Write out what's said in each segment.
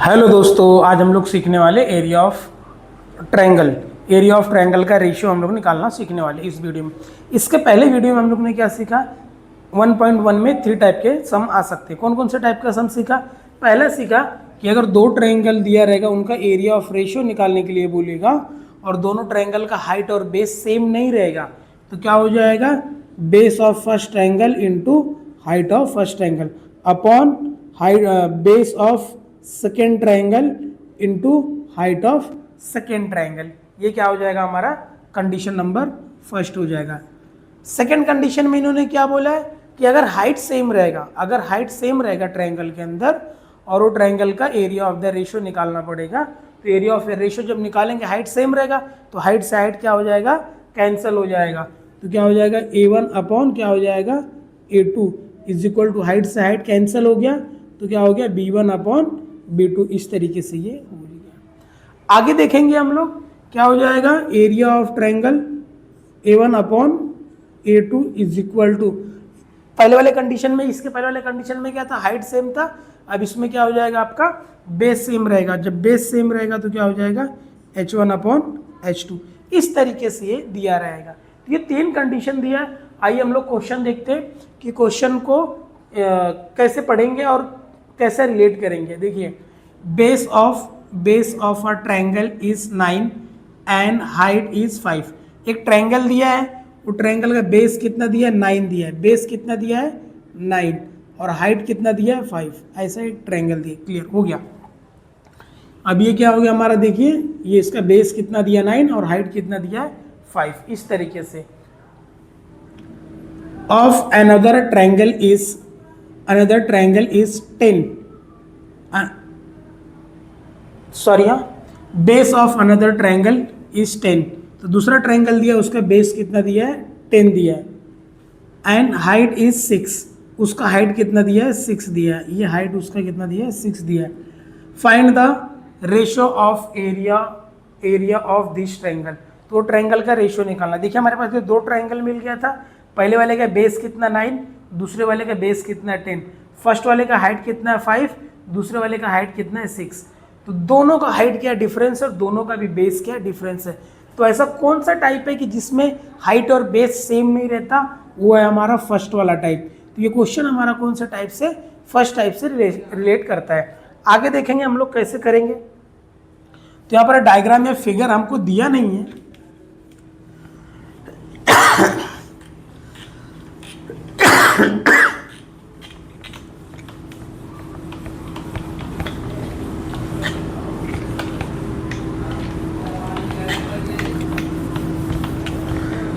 Hello दोस्तों, आज हम लोग सीखने वाले area of triangle. Area of triangle का रेशियो हम लोग निकालना सीखने वाले इस वीडियो में। इसके पहले वीडियो में हम लोग ने क्या सीखा? 1.1 में 3 टाइप के सम आ सकते हैं। कौन कौन से टाइप का सम सीखा? पहला सीखा कि अगर दो ट्रायंगल दिया रहेगा, उनका एरिया ऑफ रेशियो निकालने के लिए बोलेगा और दोनों ट्रायंगल का हाइट और बेस सेम नहीं रहेगा तो क्या हो जाएगा? Base of first triangle into height of first triangle upon height base of second triangle into height of second triangle. ये क्या हो जाएगा? हमारा कंडीशन नंबर फर्स्ट हो जाएगा। सेकेंड कंडीशन में इन्होंने क्या बोला है कि अगर हाइट सेम रहेगा ट्रायंगल के अंदर और वो ट्रायंगल का एरिया ऑफ द रेशियो निकालना पड़ेगा। तो एरिया ऑफ द रेशियो जब निकालेंगे, हाइट सेम रहेगा तो हाइट से हाइट क्या हो जाएगा? कैंसिल हो जाएगा। तो क्या हो जाएगा? A1 अपॉन क्या हो जाएगा? A2 is equal to height से हाइट कैंसिल हो गया तो क्या हो गया? B1 upon B2। इस तरीके से ये हो गया। आगे देखेंगे हम लोग क्या हो जाएगा? Area of triangle A1 upon A2 is equal to पहले वाले कंडीशन में, इसके पहले वाले कंडीशन में क्या था? हाइट सेम था। अब इसमें क्या हो जाएगा? आपका बेस सेम रहेगा। जब बेस सेम रहेगा तो क्या हो जाएगा? H1 upon H2। इस तरीके से ये दिया रहेगा। ये 3 कंडीशन दिया है। आइए हम लोग क्वेश्चन देखते हैं कि क्वेश्चन को कैसे पढ़ेंगे और कैसे रिलेट करेंगे। देखिए, base of a triangle is 9 and height is 5। एक ट्रायंगल दिया है, वो ट्रायंगल का बेस कितना दिया है? 9 दिया है। बेस कितना दिया है? 9 और हाइट कितना दिया है? 5। ऐसा एक ट्रायंगल दिया। क्लियर हो गया। अब ये क्या हो गया हमारा? देखिए, ये इसका बेस कितना दिया 9 और हाइट कितना दिया है? 5। इस तरीके से of another triangle is 10 sorry, base of another triangle is 10। तो दूसरा ट्रायंगल दिया, उसका बेस कितना दिया है? 10 दिया है। एंड हाइट इज 6, उसका हाइट कितना दिया है? 6 दिया है। ये हाइट उसका कितना दिया है? 6 दिया है। Find the ratio of area of this triangle. तो ट्रायंगल का रेशियो निकालना। देखिए, हमारे पास दो ट्रायंगल मिल गया था। पहले वाले का बेस कितना 9, दूसरे वाले का बेस कितना 10। फर्स्ट वाले का हाइट कितना है? 5, दूसरे वाले का हाइट कितना है? 6। तो दोनों का हाइट क्या डिफरेंस है और दोनों का भी बेस क्या डिफरेंस है। तो ऐसा कौन सा टाइप है कि जिसमें हाइट और बेस सेम नहीं रहता? वो है हमारा फर्स्ट वाला टाइप। तो ये क्वेश्चन हमारा कौन सा टाइप से? फर्स्ट टाइप से रिलेट करता है। आगे देखेंगे हम लोग कैसे करेंगे। तो यहाँ पर डायग्राम या फिगर हमको दिया नहीं है।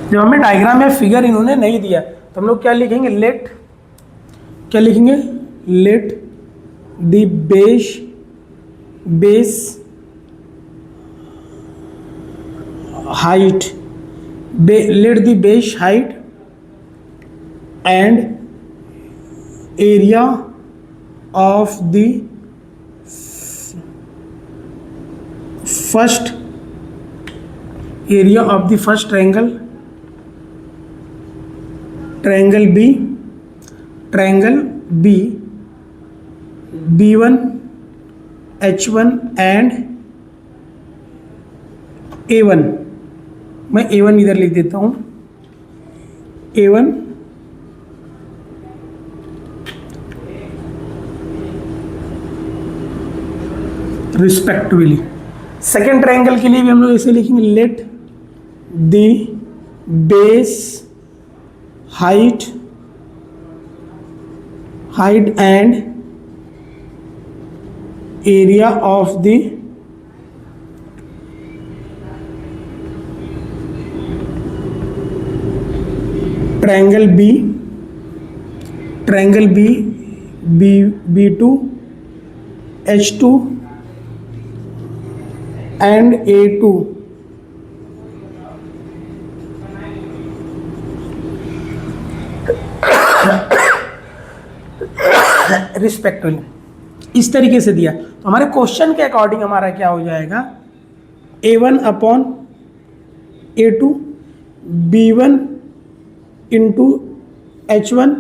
जब हमें डायग्राम या फिगर इन्होंने नहीं दिया तो हम लोग क्या लिखेंगे? Let the base height let the base height and area of the first triangle B B1 H1 and A1। मैं A1 इधर लिख देता हूँ। A1 respectively. सेकेंड ट्रायंगल के लिए भी हम लोग ऐसे लिखेंगे, let the base height and area of the triangle B2 H2 and A2 respectively. इस तरीके से दिया तो हमारे क्वेश्चन के अकॉर्डिंग हमारा क्या हो जाएगा? A1 upon A2 B1 into H1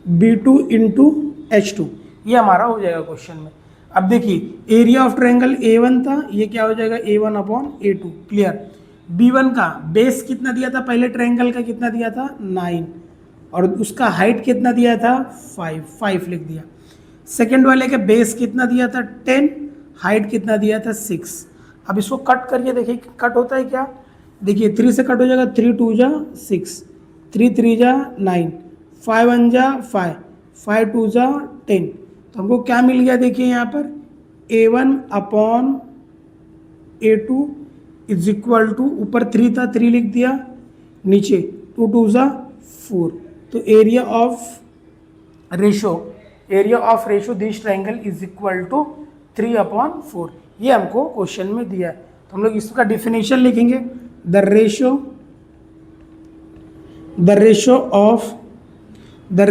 B2 into H2, ये हमारा हो जाएगा क्वेश्चन में। अब देखिए एरिया ऑफ ट्रायंगल A1 था, ये क्या हो जाएगा A1/A2, क्लियर। B1 का बेस कितना दिया था, पहले ट्रायंगल का कितना दिया था 9, और उसका हाइट कितना दिया था 5 लिख दिया। सेकेंड वाले का बेस कितना दिया था 10, हाइट कितना दिया था 6। अब इसको कट करिए, देखिए कट होता है क्या, देखिए 3 से कट हो जाएगा, 3 2 जा 6, 3 3 जा 9, 5 1 जा 5, 5 2 जा 10। तो हमको क्या मिल गया, देखिए यहाँ पर A1/A2 इज इक्वल टू, ऊपर 3 था 3 लिख दिया, नीचे 2 2 जा 4। तो area of ratio this triangle is equal to 3/4, ये हमको क्वेश्चन में दिया है। तो हम लोग इसका डिफिनेशन लिखेंगे, the ratio of the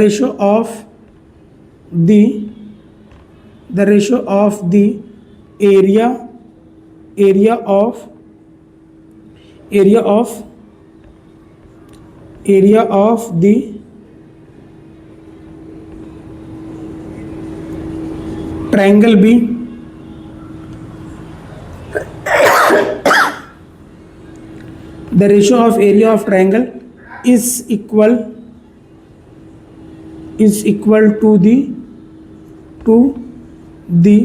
area of the triangle B the ratio of area of triangle is equal to the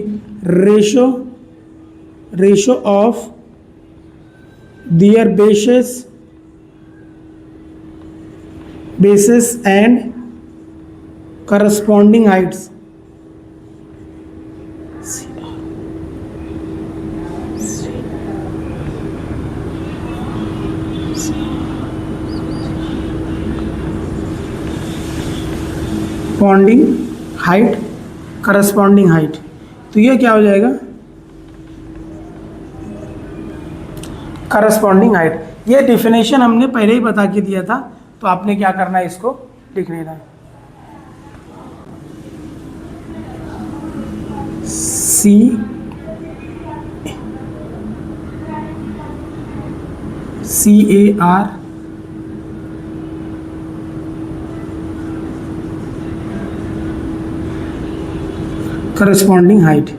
ratio of their bases and corresponding heights. Corresponding height, तो ये क्या हो जाएगा करस्पॉन्डिंग हाइट। ये definition हमने पहले ही बता के दिया था, तो आपने क्या करना है, इसको लिख लेना है। CAR corresponding height.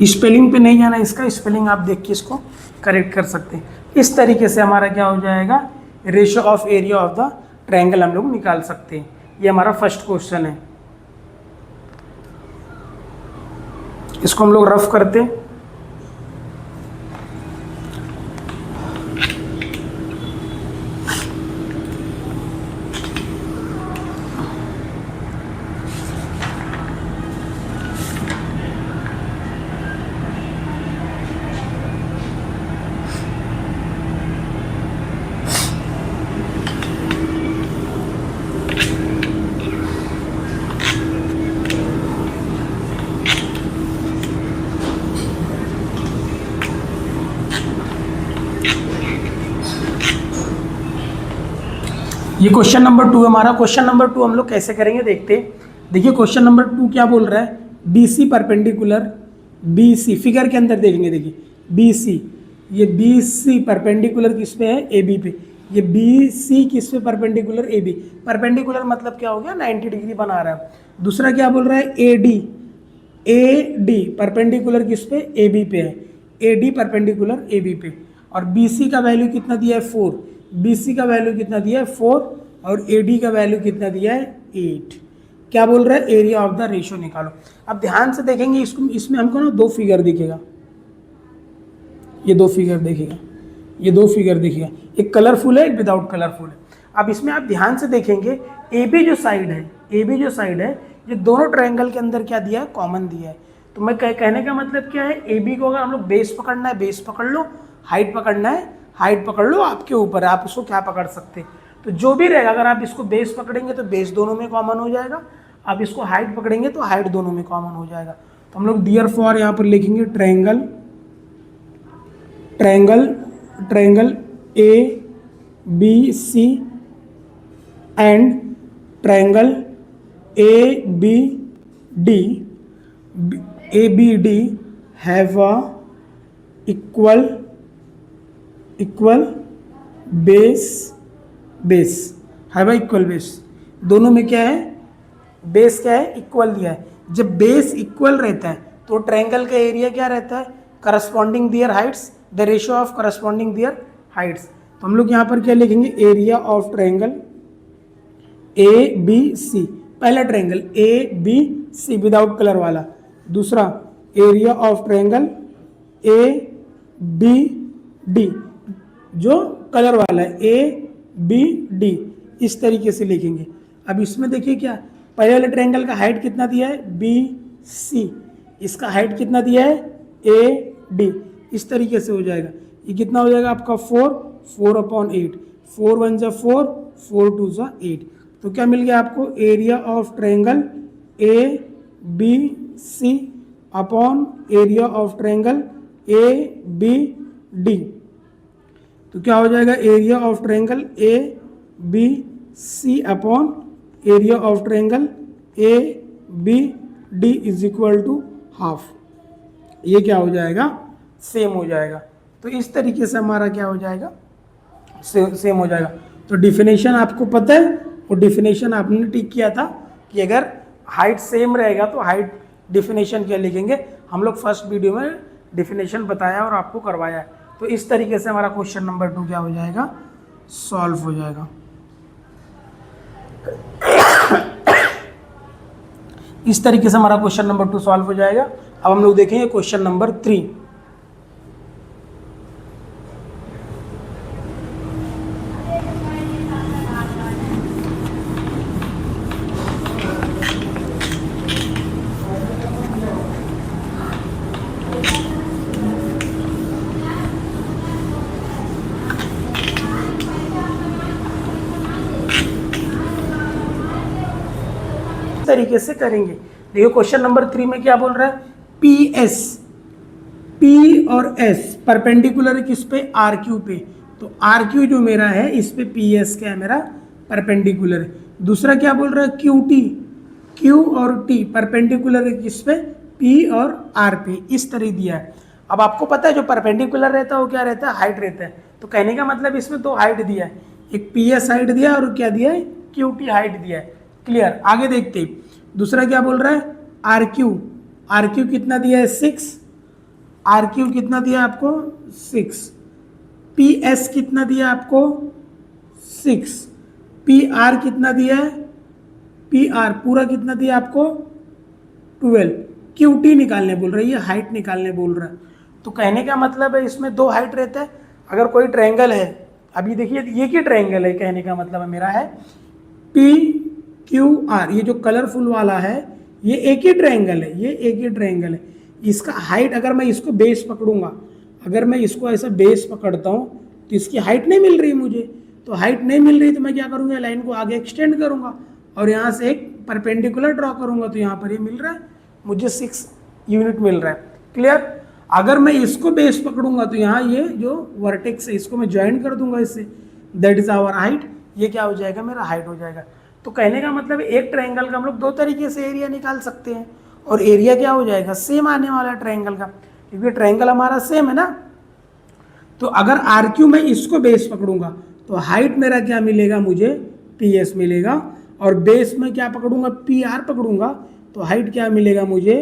स्पेलिंग पे नहीं जाना, इसका स्पेलिंग आप देख के इसको करेक्ट कर सकते हैं। इस तरीके से हमारा क्या हो जाएगा, ratio of area of the triangle हम लोग निकाल सकते हैं। ये हमारा फर्स्ट क्वेश्चन है, इसको हम लोग रफ करते हैं। ये क्वेश्चन नंबर 2 हमारा। क्वेश्चन नंबर 2 हम लोग कैसे करेंगे देखते हैं। देखिए क्वेश्चन नंबर 2 क्या बोल रहा है, BC परपेंडिकुलर BC, फिगर के अंदर देखेंगे, देखिए BC, ये BC परपेंडिकुलर किस पे है, AB पे। ये BC किस पे परपेंडिकुलर, AB। परपेंडिकुलर मतलब क्या हो गया, 90 डिग्री बना रहा है। दूसरा क्या बोल रहा है, AD परपेंडिकुलर किस पे, AB पे है। AD परपेंडिकुलर AB पे, और BC का वैल्यू कितना दिया है 4, BC का वैल्यू कितना दिया है 4, और AD का वैल्यू कितना दिया है 8। क्या बोल रहा है, एरिया ऑफ द रेशियो निकालो। अब ध्यान से देखेंगे इसको, इसमें हमको ना 2 फिगर दिखेगा, ये 2 फिगर दिखेगा, ये 2 फिगर दिखेगा, एक कलरफुल है, एक विदाउट कलरफुल है। अब इसमें आप ध्यान से देखेंगे, AB जो साइड है, ये दोनों ट्रायंगल के अंदर क्या दिया है, कॉमन दिया है। तो मैं कहने का मतलब क्या है, AB को अगर हम लोग बेस पकड़ना है बेस पकड़ लो, हाइट पकड़ना है हाइट पकड़ लो, आपके ऊपर है, आप इसको क्या पकड़ सकते हैं। तो जो भी रहेगा, अगर आप इसको बेस पकड़ेंगे तो बेस दोनों में कॉमन हो जाएगा, आप इसको हाइट पकड़ेंगे तो हाइट दोनों में कॉमन हो जाएगा। तो हम लोग डियर फॉर यहाँ पर लिखेंगे triangle ABC and triangle ABD have a equal base have a equal base. दोनों में क्या है, बेस क्या है, इक्वल दिया है। जब बेस इक्वल रहता है तो ट्रायंगल का एरिया क्या रहता है, corresponding their heights, the ratio of corresponding their heights. तो हम लोग यहाँ पर क्या लिखेंगे, area of triangle A B C, पहला triangle A B C without colour वाला, दूसरा area of triangle A B D जो कलर वाला है, ए बी डी, इस तरीके से लिखेंगे। अब इसमें देखिए क्या, पहले वाले ट्रायंगल का हाइट कितना दिया है, बी सी, इसका हाइट कितना दिया है, ए डी, इस तरीके से हो जाएगा। ये कितना हो जाएगा आपका 4, 4/8, 4 1 जा 4, 4 2 जा 8। तो क्या मिल गया आपको, area of triangle A B C upon area of triangle A B D. तो क्या हो जाएगा, area of triangle A B C upon area of triangle A B D is equal to half. ये क्या हो जाएगा, सेम हो जाएगा। तो इस तरीके से हमारा क्या हो जाएगा, सेम हो जाएगा। तो डिफिनेशन आपको पता है, वो डिफिनेशन आपने टिक किया था कि अगर हाइट सेम रहेगा तो हाइट डिफिनेशन क्या लिखेंगे। हम लोग फर्स्ट वीडियो में डिफिनेशन बताया और आपको करवाया है। तो इस तरीके से हमारा क्वेश्चन नंबर 2 क्या हो जाएगा, सॉल्व हो जाएगा। इस तरीके से हमारा क्वेश्चन नंबर 2 सॉल्व हो जाएगा। अब हम लोग देखेंगे क्वेश्चन नंबर 3। तरीके से करेंगे। देखिए क्वेश्चन नंबर 3 में क्या बोल रहा है, पी एस, पी और एस परपेंडिकुलर है किस पे, आर क्यू पे। तो आर क्यू जो मेरा है इस पे पी एस क्या है मेरा, परपेंडिकुलर है। दूसरा क्या बोल रहा है, क्यू टी, क्यू और टी परपेंडिकुलर है किस पे, पी और आर पे, इस तरह दिया है। अब आपको पता है जो परपेंडिकुलर रहता है वो क्या रहता है, हाइट रहता है। तो कहने का मतलब इसमें 2 हाइट दिया है, एक पी एस हाइट दिया है और क्या दिया है, क्यू टी हाइट दिया है। क्लियर, आगे देखते हैं। दूसरा क्या बोल रहा है, आर क्यू, आर क्यू कितना दिया है 6, आर क्यू कितना दिया आपको 6, पी एस कितना दिया आपको 6, पी आर कितना दिया है, पी आर पूरा कितना दिया आपको 12, क्यू टी निकालने बोल रहा है, ये हाइट निकालने बोल रहा है। तो कहने का मतलब है इसमें 2 हाइट रहता है। अगर कोई ट्रायंगल है, अभी देखिए ये क्या ट्रायंगल है, कहने का मतलब है मेरा है पी क्यू आर, ये जो कलरफुल वाला है ये एक ही ट्रायंगल है, ये एक ही ट्रायंगल है। इसका हाइट अगर मैं इसको बेस पकड़ूंगा, अगर मैं इसको ऐसा बेस पकड़ता हूँ तो इसकी हाइट नहीं मिल रही मुझे। तो हाइट नहीं मिल रही तो मैं क्या करूँगा, लाइन को आगे एक्सटेंड करूँगा और यहाँ से एक परपेंडिकुलर ड्रॉ करूँगा। तो यहाँ पर ये मिल रहा है मुझे 6 यूनिट मिल रहा है। क्लियर, अगर मैं इसको बेस पकड़ूंगा तो यहाँ ये जो वर्टेक्स है इसको मैं ज्वाइन कर दूंगा इससे, दैट इज आवर हाइट। ये क्या हो जाएगा, मेरा हाइट हो जाएगा। तो कहने का मतलब एक ट्रायंगल का हम लोग 2 तरीके से एरिया निकाल सकते हैं और एरिया क्या हो जाएगा, सेम आने वाला है ट्रायंगल का, क्योंकि ट्रायंगल हमारा सेम है ना। तो अगर आर क्यू में इसको बेस पकड़ूंगा तो हाइट मेरा क्या मिलेगा, मुझे पी एस मिलेगा, और बेस में क्या पकड़ूंगा, पी आर पकड़ूंगा तो हाइट क्या मिलेगा मुझे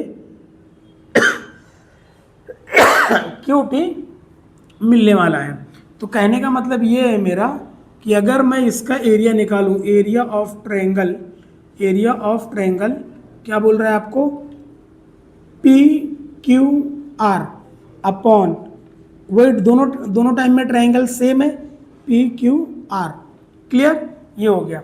क्यू टी मिलने वाला है। तो कहने का मतलब ये है मेरा कि अगर मैं इसका एरिया निकालूं, area of triangle, area of triangle क्या बोल रहा है आपको, P Q R upon weight, दोनों टाइम में ट्रायंगल सेम है, पी क्यू आर। क्लियर, ये हो गया।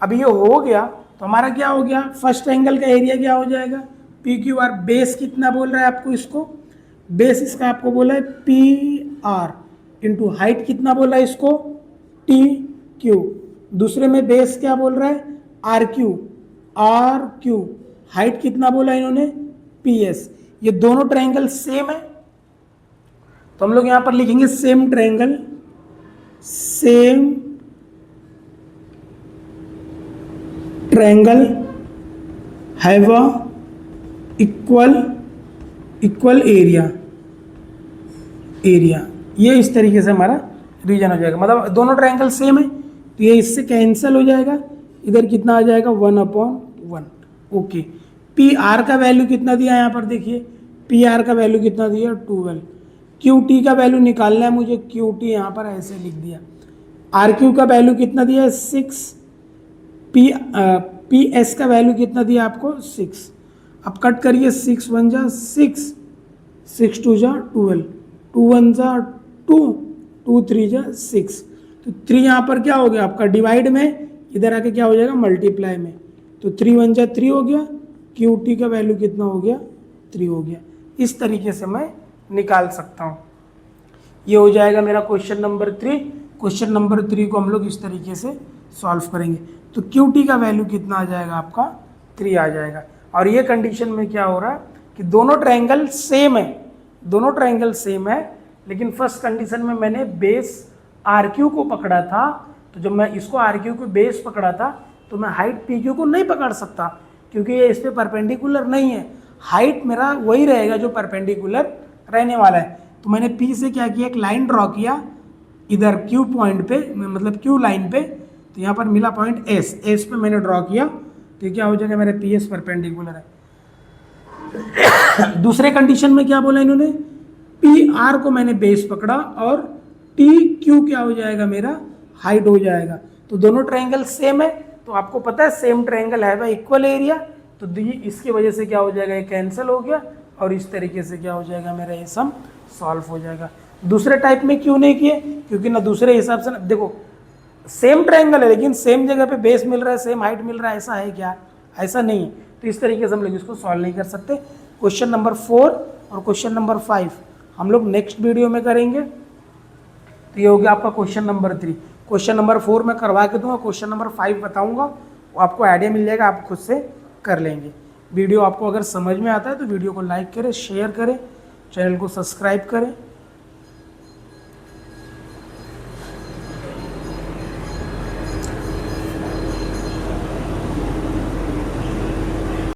अब ये हो गया तो हमारा क्या हो गया, फर्स्ट एंगल का एरिया क्या हो जाएगा, पी क्यू आर। बेस कितना बोल रहा है आपको, इसको बेस इसका आपको बोला है पी आर इंटू हाइट कितना बोला है इसको, टी क्यू। दूसरे में बेस क्या बोल रहा है, R Q, R Q height कितना बोला इन्होंने, पी एस। ये दोनों ट्रायंगल सेम है तो हम लोग यहां पर लिखेंगे same triangle, same triangle have a equal area. ये इस तरीके से हमारा रीजन हो जाएगा, मतलब दोनों ट्रायंगल सेम है तो ये इससे कैंसिल हो जाएगा, इधर कितना आ जाएगा 1/1। ओके, पी आर का वैल्यू कितना दिया है यहाँ पर देखिए, पी आर का वैल्यू कितना दिया 12, क्यू टी का वैल्यू निकालना है मुझे, क्यू टी यहाँ पर ऐसे लिख दिया, आर क्यू का वैल्यू कितना दिया है 6, पी एस का वैल्यू कितना दिया आपको 6। अब कट करिए, 6 1 जा 6, 6 2 जा 12, 2 1 जा 2, 2 3 जा 6, तो 3 यहाँ पर क्या हो गया आपका डिवाइड में, इधर आके क्या हो जाएगा मल्टीप्लाई में, तो 3 1 जा 3 हो गया, क्यू टी का वैल्यू कितना हो गया 3 हो गया। इस तरीके से मैं निकाल सकता हूँ। ये हो जाएगा मेरा क्वेश्चन नंबर 3। क्वेश्चन नंबर 3 को हम लोग इस तरीके से सॉल्व करेंगे। तो क्यू टी का वैल्यू कितना आ जाएगा आपका 3 आ जाएगा। और ये कंडीशन में क्या हो रहा है कि दोनों ट्रायंगल सेम है, दोनों ट्रायंगल सेम है, लेकिन फर्स्ट कंडीशन में मैंने बेस आर क्यू को पकड़ा था, तो जब मैं इसको आर क्यू को बेस पकड़ा था तो मैं हाइट पी क्यू को नहीं पकड़ सकता, क्योंकि ये इस पर परपेंडिकुलर नहीं है। हाइट मेरा वही रहेगा जो परपेंडिकुलर रहने वाला है। तो मैंने पी से क्या किया, एक लाइन ड्रॉ किया इधर क्यू पॉइंट पे, मतलब क्यू लाइन पे, तो यहाँ पर मिला पॉइंट एस, एस पे मैंने ड्रॉ किया, तो क्या हो जाएगा मेरा पी एस परपेंडिकुलर है। दूसरे कंडीशन में क्या बोला इन्होंने, पी आर को मैंने बेस पकड़ा और टी क्यू क्या हो जाएगा मेरा हाइट हो जाएगा। तो दोनों ट्रायंगल सेम है, तो आपको पता है same triangle have equal area, तो इसकी वजह से क्या हो जाएगा ये कैंसिल हो गया, और इस तरीके से क्या हो जाएगा मेरा ये सम सॉल्व हो जाएगा। दूसरे टाइप में क्यों नहीं किए, क्योंकि ना दूसरे हिसाब से ना, देखो सेम ट्रायंगल है लेकिन सेम जगह पे बेस मिल रहा है, सेम हाइट मिल रहा है, ऐसा है क्या, ऐसा नहीं है। तो इस तरीके से हम लोग इसको सॉल्व नहीं कर सकते। क्वेश्चन नंबर 4 और क्वेश्चन नंबर 5 हम लोग नेक्स्ट वीडियो में करेंगे। तो ये हो गया आपका क्वेश्चन नंबर 3। क्वेश्चन नंबर 4 मैं करवा के दूंगा, क्वेश्चन नंबर 5 बताऊंगा, वो आपको आइडिया मिल जाएगा, आप खुद से कर लेंगे। वीडियो आपको अगर समझ में आता है तो वीडियो को लाइक करें, शेयर करें, चैनल को सब्सक्राइब करें।